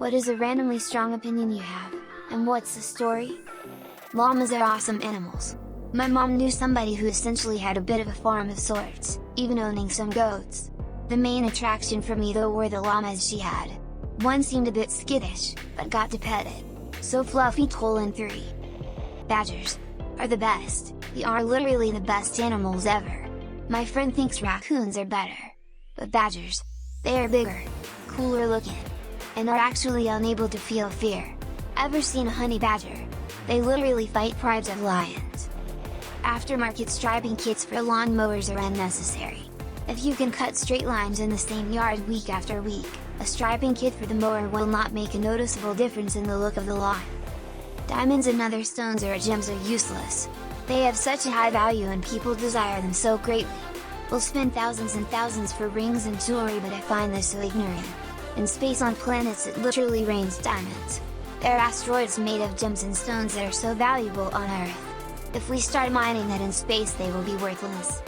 What is a randomly strong opinion you have, and what's the story? Llamas are awesome animals. My mom knew somebody who essentially had a bit of a farm of sorts, even owning some goats. The main attraction for me though were the llamas she had. One seemed a bit skittish, but got to pet it. So fluffy. 3. Badgers are the best. They are literally the best animals ever. My friend thinks raccoons are better. But badgers, they are bigger, cooler looking, and are actually unable to feel fear. Ever seen a honey badger? They literally fight prides of lions. Aftermarket striping kits for lawn mowers are unnecessary. If you can cut straight lines in the same yard week after week, a striping kit for the mower will not make a noticeable difference in the look of the lawn. Diamonds and other stones or gems are useless. They have such a high value and people desire them so greatly. We'll spend thousands and thousands for rings and jewelry, but I find this so ignorant. In space on planets it literally rains diamonds. There are asteroids made of gems and stones that are so valuable on Earth. If we start mining that in space they will be worthless.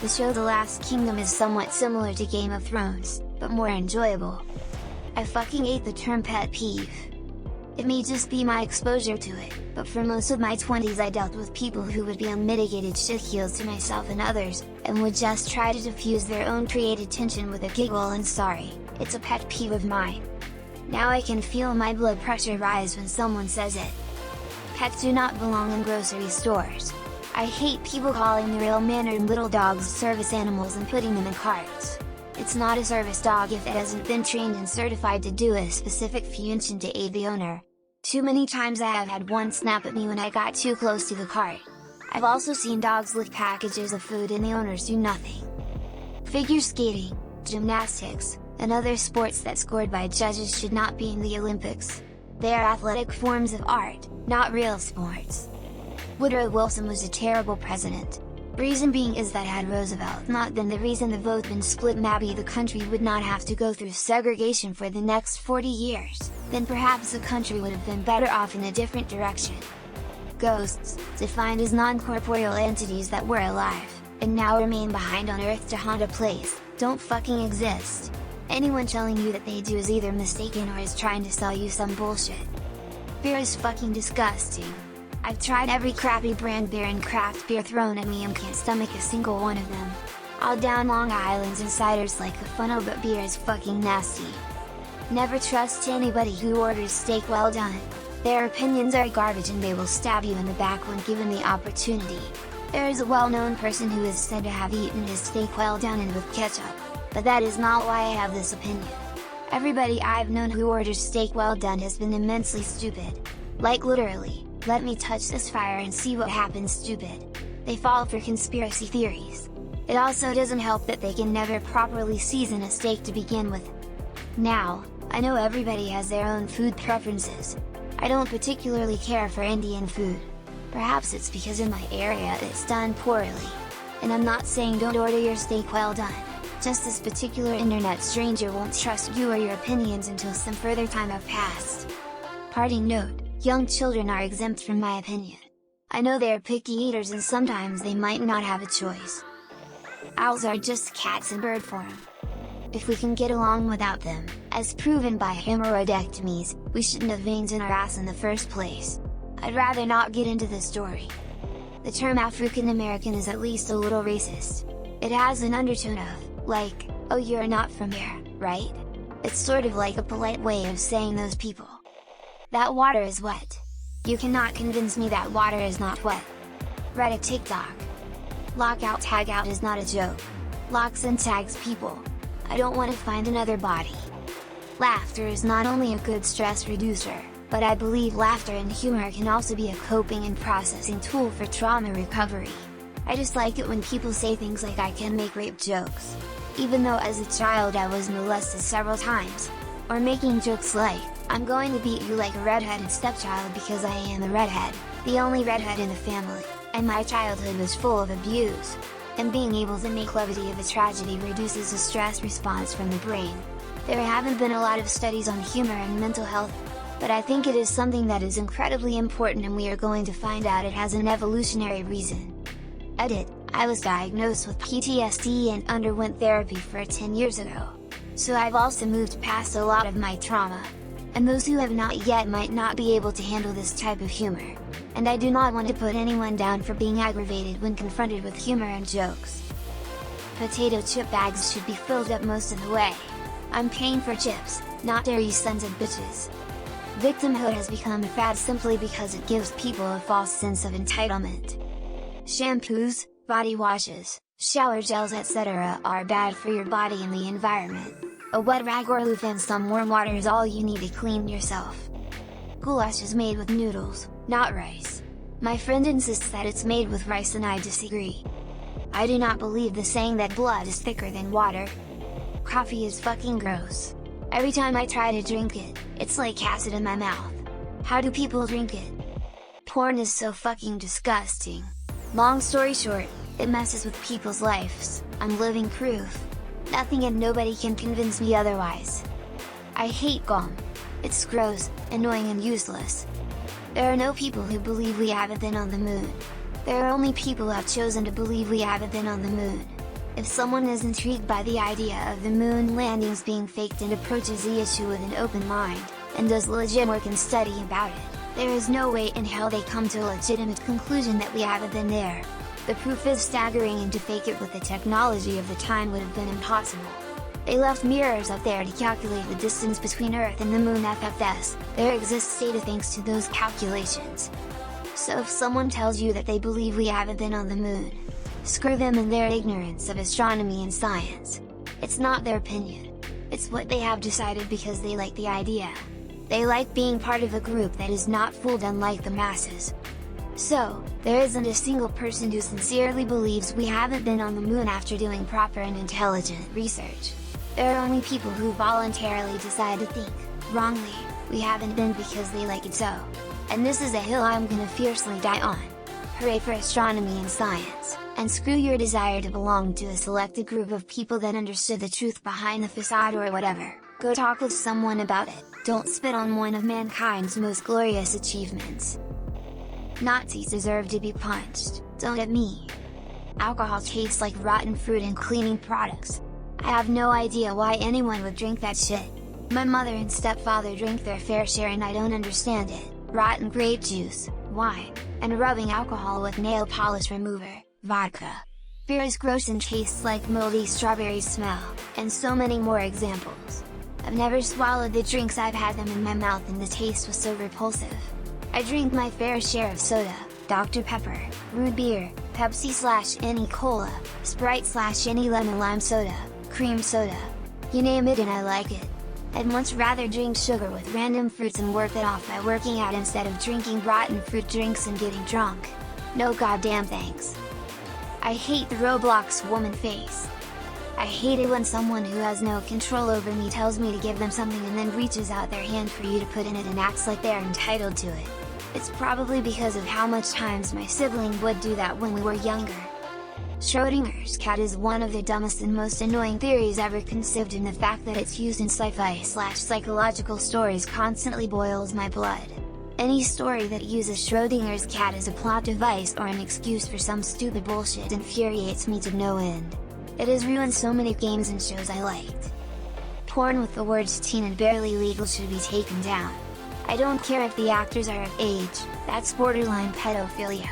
The show The Last Kingdom is somewhat similar to Game of Thrones, but more enjoyable. I fucking hate the term pet peeve. It may just be my exposure to it, but for most of my 20s I dealt with people who would be unmitigated shitheels to myself and others, and would just try to diffuse their own created tension with a giggle and sorry, it's a pet peeve of mine. Now I can feel my blood pressure rise when someone says it. Pets do not belong in grocery stores. I hate people calling the ill-mannered little dogs service animals and putting them in carts. It's not a service dog if it hasn't been trained and certified to do a specific function to aid the owner. Too many times I have had one snap at me when I got too close to the cart. I've also seen dogs lick packages of food and the owners do nothing. Figure skating, gymnastics, and other sports that scored by judges should not be in the Olympics. They are athletic forms of art, not real sports. Woodrow Wilson was a terrible president. Reason being is that had Roosevelt not been the reason the vote been split, maybe the country would not have to go through segregation for the next 40 years, then perhaps the country would have been better off in a different direction. Ghosts, defined as non-corporeal entities that were alive, and now remain behind on Earth to haunt a place, don't fucking exist. Anyone telling you that they do is either mistaken or is trying to sell you some bullshit. Beer is fucking disgusting. I've tried every crappy brand beer and craft beer thrown at me and can't stomach a single one of them. I'll down Long Island's and ciders like a funnel, but beer is fucking nasty. Never trust anybody who orders steak well done. Their opinions are garbage and they will stab you in the back when given the opportunity. There is a well-known person who is said to have eaten his steak well done and with ketchup, but that is not why I have this opinion. Everybody I've known who orders steak well done has been immensely stupid. Like literally, let me touch this fire and see what happens stupid. They fall for conspiracy theories. It also doesn't help that they can never properly season a steak to begin with. Now, I know everybody has their own food preferences. I don't particularly care for Indian food. Perhaps it's because in my area it's done poorly. And I'm not saying don't order your steak well done. Just this particular internet stranger won't trust you or your opinions until some further time have passed. Parting note. Young children are exempt from my opinion. I know they are picky eaters and sometimes they might not have a choice. Owls are just cats in bird form. If we can get along without them, as proven by hemorrhoidectomies, we shouldn't have veins in our ass in the first place. I'd rather not get into this story. The term African American is at least a little racist. It has an undertone of, like, oh you're not from here, right? It's sort of like a polite way of saying those people. That water is wet. You cannot convince me that water is not wet. Reddit TikTok. Lockout tagout is not a joke. Locks and tags people. I don't want to find another body. Laughter is not only a good stress reducer, but I believe laughter and humor can also be a coping and processing tool for trauma recovery. I just like it when people say things like I can make rape jokes. Even though as a child I was molested several times. Or making jokes like, I'm going to beat you like a redheaded stepchild because I am a redhead, the only redhead in the family, and my childhood was full of abuse. And being able to make levity of a tragedy reduces the stress response from the brain. There haven't been a lot of studies on humor and mental health, but I think it is something that is incredibly important and we are going to find out it has an evolutionary reason. Edit, I was diagnosed with PTSD and underwent therapy for 10 years ago. So I've also moved past a lot of my trauma. and those who have not yet might not be able to handle this type of humor. And I do not want to put anyone down for being aggravated when confronted with humor and jokes. Potato chip bags should be filled up most of the way. I'm paying for chips, not dare you sons of bitches. Victimhood has become a fad simply because it gives people a false sense of entitlement. Shampoos, body washes, shower gels etc. are bad for your body and the environment. A wet rag or loofah and some warm water is all you need to clean yourself. Goulash is made with noodles, not rice. My friend insists that it's made with rice and I disagree. I do not believe the saying that blood is thicker than water. Coffee is fucking gross. Every time I try to drink it, it's like acid in my mouth. How do people drink it? Porn is so fucking disgusting. Long story short, it messes with people's lives. I'm living proof. Nothing and nobody can convince me otherwise. I hate gum. It's gross, annoying and useless. There are no people who believe we haven't been on the moon. There are only people who have chosen to believe we haven't been on the moon. If someone is intrigued by the idea of the moon landings being faked and approaches the issue with an open mind, and does legit work and study about it, there is no way in hell they come to a legitimate conclusion that we haven't been there. The proof is staggering and to fake it with the technology of the time would have been impossible. They left mirrors up there to calculate the distance between Earth and the Moon FFS, there exists data thanks to those calculations. So if someone tells you that they believe we haven't been on the moon, screw them and their ignorance of astronomy and science. It's not their opinion. It's what they have decided because they like the idea. They like being part of a group that is not fooled unlike the masses. So, there isn't a single person who sincerely believes we haven't been on the moon after doing proper and intelligent research. There are only people who voluntarily decide to think, wrongly, we haven't been because they like it so. And this is a hill I'm gonna fiercely die on. Hooray for astronomy and science, and screw your desire to belong to a selected group of people that understood the truth behind the facade or whatever. Go talk with someone about it, don't spit on one of mankind's most glorious achievements. Nazis deserve to be punched, don't at me. Alcohol tastes like rotten fruit and cleaning products. I have no idea why anyone would drink that shit. My mother and stepfather drink their fair share and I don't understand it. Rotten grape juice, wine, and rubbing alcohol with nail polish remover, vodka. Beer is gross and tastes like moldy strawberry smell, and so many more examples. I've never swallowed the drinks, I've had them in my mouth and the taste was so repulsive. I drink my fair share of soda, Dr. Pepper, root beer, Pepsi/any cola, Sprite/any lemon lime soda, cream soda. You name it and I like it. I'd much rather drink sugar with random fruits and work it off by working out instead of drinking rotten fruit drinks and getting drunk. No goddamn thanks. I hate the Roblox woman face. I hate it when someone who has no control over me tells me to give them something and then reaches out their hand for you to put in it and acts like they're entitled to it. It's probably because of how much times my sibling would do that when we were younger. Schrodinger's cat is one of the dumbest and most annoying theories ever conceived, and the fact that it's used in sci-fi/psychological stories constantly boils my blood. Any story that uses Schrodinger's cat as a plot device or an excuse for some stupid bullshit infuriates me to no end. It has ruined so many games and shows I liked. Porn with the words teen and barely legal should be taken down. I don't care if the actors are of age, that's borderline pedophilia.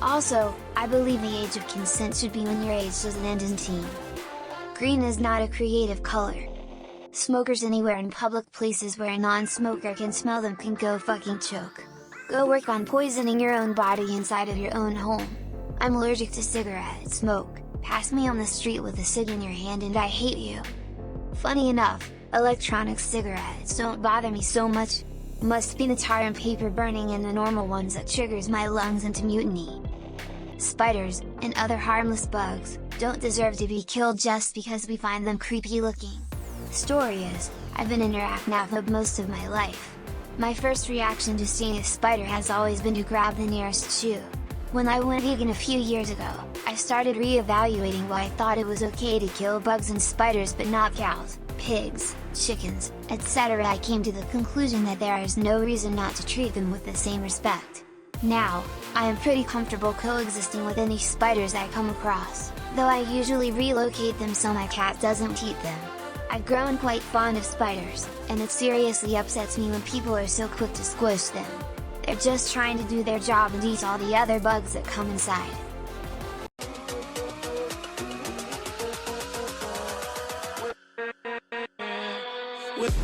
Also, I believe the age of consent should be when your age doesn't end in teen. Green is not a creative color. Smokers anywhere in public places where a non-smoker can smell them can go fucking choke. Go work on poisoning your own body inside of your own home. I'm allergic to cigarette smoke, pass me on the street with a cig in your hand and I hate you. Funny enough, electronic cigarettes don't bother me so much. Must be the tar and paper burning in the normal ones that triggers my lungs into mutiny. Spiders, and other harmless bugs, don't deserve to be killed just because we find them creepy looking. Story is, I've been in arachnophobe most of my life. My first reaction to seeing a spider has always been to grab the nearest shoe. When I went vegan a few years ago, I started re-evaluating why I thought it was okay to kill bugs and spiders but not cows, pigs, chickens, etc. I came to the conclusion that there is no reason not to treat them with the same respect. Now, I am pretty comfortable coexisting with any spiders I come across, though I usually relocate them so my cat doesn't eat them. I've grown quite fond of spiders, and it seriously upsets me when people are so quick to squish them. They're just trying to do their job and eat all the other bugs that come inside. With